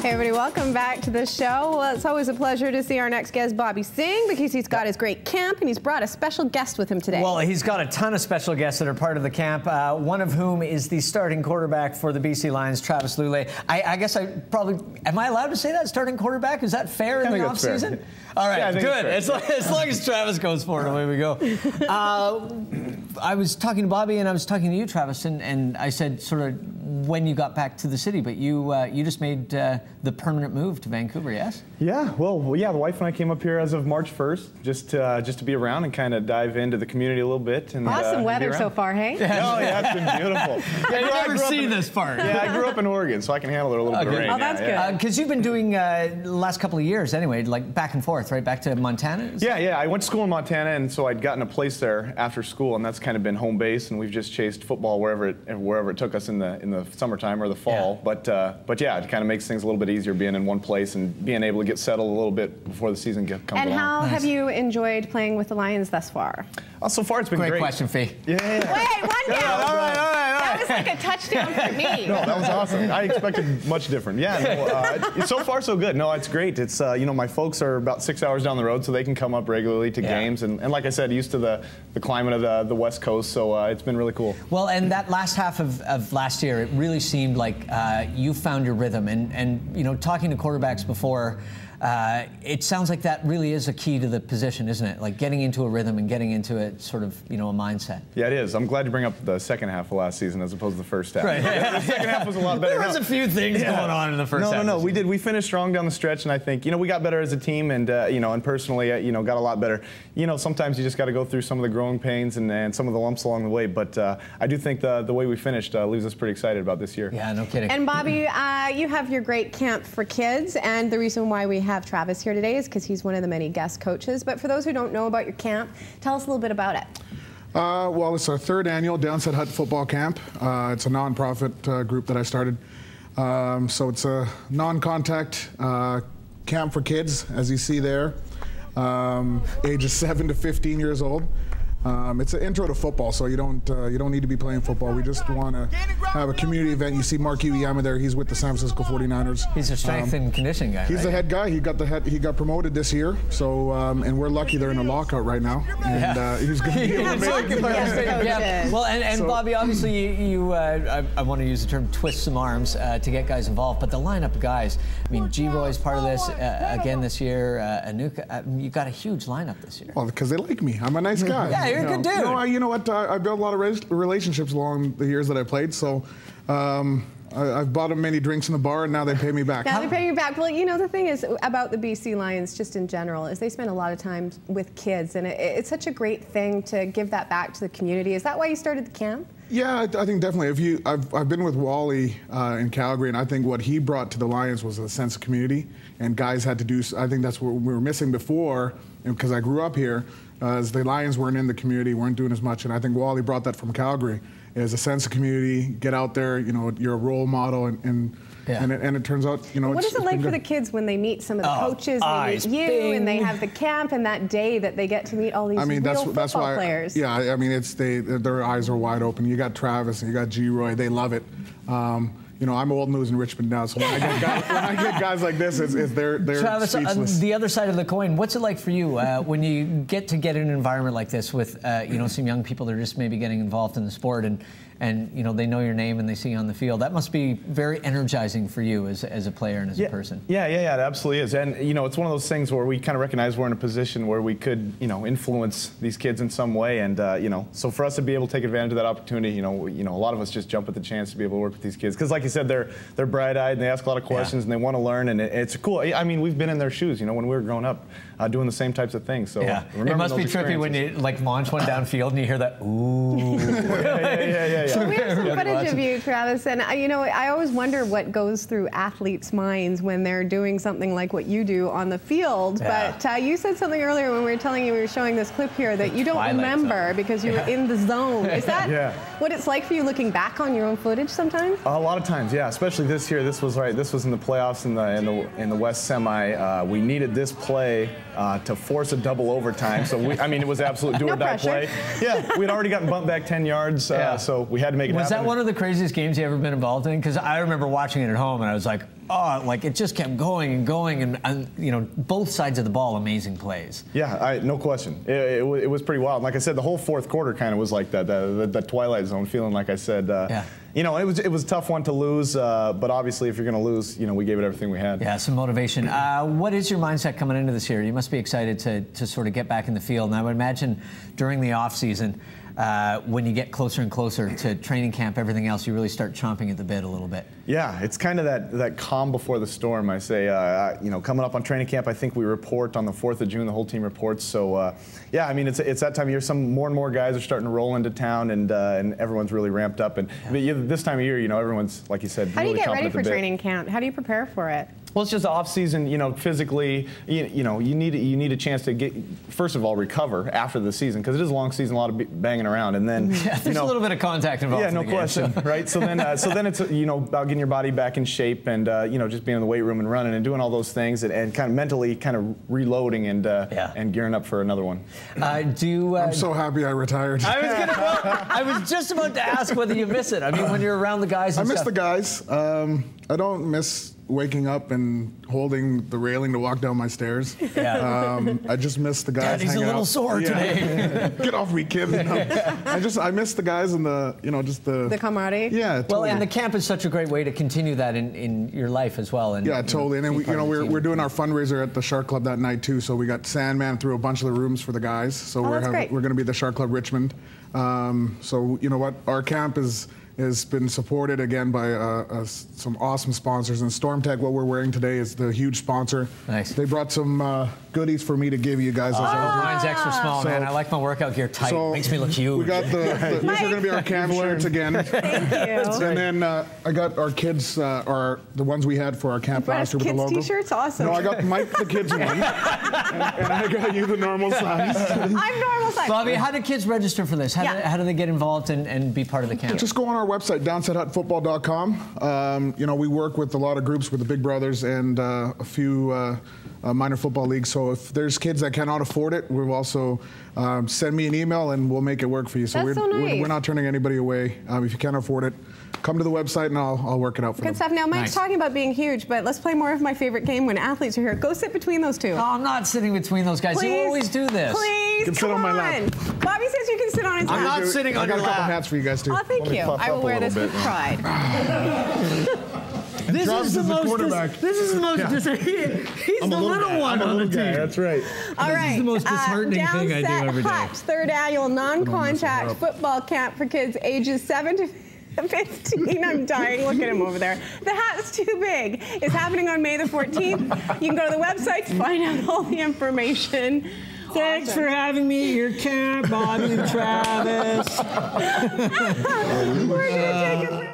Hey everybody, welcome back to the show. Well, it's always a pleasure to see our next guest, Bobby Singh, because he's got his great camp and he's brought a special guest with him today. Well, he's got a ton of special guests that are part of the camp, one of whom is the starting quarterback for the BC Lions, Travis Lulay. I guess I probably, am I allowed to say that, starting quarterback? Is that fair in the offseason? All right, yeah, good. As long as Travis goes for it, away we go. I was talking to Bobby and I was talking to you, Travis, and I said sort of when you got back to the city, but you just made the permanent move to Vancouver, yes? Yeah, well, yeah, the wife and I came up here as of March 1st, just to be around and kind of dive into the community a little bit. And, awesome weather so far, hey? Oh, yeah, it's been beautiful. Yeah, I've never seen this part. Yeah, I grew up in Oregon, so I can handle it a little bit of rain. Oh, that's good. Because you've been doing the last couple of years anyway, like back and forth, right? Back to Montana? Yeah, I went to school in Montana, and so I'd gotten a place there after school, and that's kind of been home base, and we've just chased football wherever it took us in the summertime or the fall. Yeah. But yeah, it kind of makes things a little bit easier being in one place and being able to get settled a little bit before the season comes along. And how have you enjoyed playing with the Lions thus far? So far it's been great. Great question, Fee. Yeah. Wait, one down. All right. That was like a touchdown for me. No, that was awesome. I expected much different. Yeah, no, so far so good. No, it's great. It's my folks are about 6 hours down the road, so they can come up regularly to games. And like I said, used to the climate of the West Coast, so it's been really cool. Well, and that last half of last year, it really seemed like you found your rhythm. And talking to quarterbacks before, it sounds like that really is a key to the position, isn't it? Like getting into a rhythm and getting into a sort of, a mindset. Yeah, it is. I'm glad you bring up the second half of last season as opposed to the first half. Right. The second half was a lot better. There was a few things going on in the first half. No, we did. We finished strong down the stretch, and I think, we got better as a team, and, and personally, got a lot better. Sometimes you just got to go through some of the growing pains and some of the lumps along the way, but I do think the way we finished leaves us pretty excited about this year. Yeah, no kidding. And Bobby, you have your great camp for kids, and the reason why we have Travis here today is because he's one of the many guest coaches. But for those who don't know about your camp, tell us a little bit about it. Well, it's our third annual Downside Hut football camp. It's a non-profit group that I started. So it's a non-contact camp for kids, as you see there, ages 7 to 15 years old. It's an intro to football, so you don't need to be playing football. We just want to have a community event. You see Mark Iwiyama there. He's with the San Francisco 49ers. He's a strength and conditioning guy. He's the head guy. He got promoted this year. So and we're lucky they're in a lockout right now. And he's going to be able to make Well, and Bobby, obviously I want to use the term twist some arms to get guys involved. But the lineup of guys, I mean, G-Roy's part of this again this year. Anuka, you've got a huge lineup this year. Well, because they like me. I'm a nice guy. Yeah, you're a good dude. You know what? I built a lot of relationships along the years that I played, so I've bought them many drinks in the bar, and now they pay me back. Now they pay you back. Well, the thing is about the BC Lions, just in general, is they spend a lot of time with kids, and it's such a great thing to give that back to the community. Is that why you started the camp? Yeah, I think definitely. I've been with Wally in Calgary, and I think what he brought to the Lions was a sense of community, and guys had to do. I think that's what we were missing before, because I grew up here. As the Lions weren't in the community, weren't doing as much, and I think Wally brought that from Calgary. Is a sense of community, get out there, you're a role model, and it turns out, What is it like for the kids when they meet some of the coaches, they meet you, and they have the camp, and that day that they get to meet all these real football players? Yeah, I mean, their eyes are wide open. You got Travis and you got G-Roy, they love it. I'm old news in Richmond now, so when I get guys like this, they're Travis, speechless. The other side of the coin, what's it like for you when you get in an environment like this with some young people that are just maybe getting involved in the sport and they know your name and they see you on the field? That must be very energizing for you as a player and as a person. Yeah, it absolutely is. And it's one of those things where we kind of recognize we're in a position where we could influence these kids in some way, and so for us to be able to take advantage of that opportunity, a lot of us just jump at the chance to be able to work with these kids, because like you said, they're bright-eyed and they ask a lot of questions and they want to learn, and it's cool. I mean, we've been in their shoes, when we were growing up, doing the same types of things. So it must be trippy when you launch one downfield and you hear that ooh. Yeah. So we have some footage of you, Travis, and I always wonder what goes through athletes' minds when they're doing something like what you do on the field. Yeah. But you said something earlier when we were showing this clip here that you don't remember because you were in the zone. Is that what it's like for you looking back on your own footage sometimes? A lot of times, yeah. Especially this year. This was in the playoffs in the West Semi. We needed this play to force a double overtime. So it was absolute do or die play. Yeah, we'd already gotten bumped back 10 yards, so we had to make it happen. Was that one of the craziest games you ever been involved in? Because I remember watching it at home, and I was like, oh, like it just kept going and going, and you know, both sides of the ball, amazing plays. Yeah, no question. It was pretty wild. Like I said, the whole fourth quarter kind of was like that, the Twilight Zone feeling. Like I said, yeah. You know, it was a tough one to lose, but obviously, if you're going to lose, you know, we gave it everything we had. Yeah, some motivation. What is your mindset coming into this year? You must be excited to sort of get back in the field. And I would imagine during the off season, when you get closer and closer to training camp, everything else, you really start chomping at the bit a little bit. Yeah, it's kind of that calm before the storm. I say, you know, coming up on training camp, I think we report on the 4th of June. The whole team reports. So, yeah, I mean, it's that time of year. Some more and more guys are starting to roll into town, and everyone's really ramped up. And this time of year, you know, everyone's, like you said, how do you really get ready for bit. training camp? How do you prepare for it? Well, it's just the off season, you know, physically, you know, you need a chance to get, first of all, recover after the season, because it is a long season, a lot of banging around, and then there's you know, a little bit of contact involved. Yeah, no in the question, game, so. right? So then it's you know, about getting your body back in shape, and you know, just being in the weight room and running and doing all those things, and kind of mentally kind of reloading and gearing up for another one. I'm so happy I retired. I was just about to ask whether you miss it. I mean, when you're around the guys. I and miss stuff. the guys. I don't miss waking up and holding the railing to walk down my stairs. Yeah. I just miss the guys. Daddy's hanging a little out. sore today. Get off me, kid. I miss the guys and just the camaraderie. Yeah. Totally. Well, and the camp is such a great way to continue that in your life as well. And, yeah, totally. And then we're doing our fundraiser at the Shark Club that night too. So we got Sandman through a bunch of the rooms for the guys. So we're going to be the Shark Club Richmond. So you know what, our camp has been supported again by some awesome sponsors. And StormTech, what we're wearing today, is the huge sponsor. Nice. They brought some goodies for me to give you guys. Mine's extra small, man. I like my workout gear tight. Makes me look huge. We got these are going to be our camp shirts again. Thank you. And then I got our kids, the ones we had for our camp last year with the logo. Kids t-shirts, awesome. No, I got Mike the kids one, and I got you the normal size. I'm normal size. Bobby, how do kids register for this? How do they get involved and be part of the camp? Just go on our website, downsidehutfootball.com. You know, we work with a lot of groups with the Big Brothers and a few minor football leagues. So if there's kids that cannot afford it, we'll also send me an email and we'll make it work for you. So, we're not turning anybody away. If you can't afford it, come to the website and I'll work it out for you. Good stuff. Now, Mike's talking about being huge, but let's play more of my favorite game when athletes are here. Go sit between those two. No, I'm not sitting between those guys. Please, you always do this. Please, can sit on my lap. Bobby says you can sit on his lap. I'm not sitting on your I got a couple lap. hats for you guys too. Oh, thank you. I will wear this with pride. This is the most. This is the most. He's the little one on the team. That's right. All right. This is the most disheartening thing I do every day. Hutch, third annual non-contact football camp for kids ages 7 to 15. I'm dying. Look at him over there. The hat's too big. It's happening on May the 14th. You can go to the website to find out all the information. Thanks for having me at your camp, Bobby and Travis. We're going to take a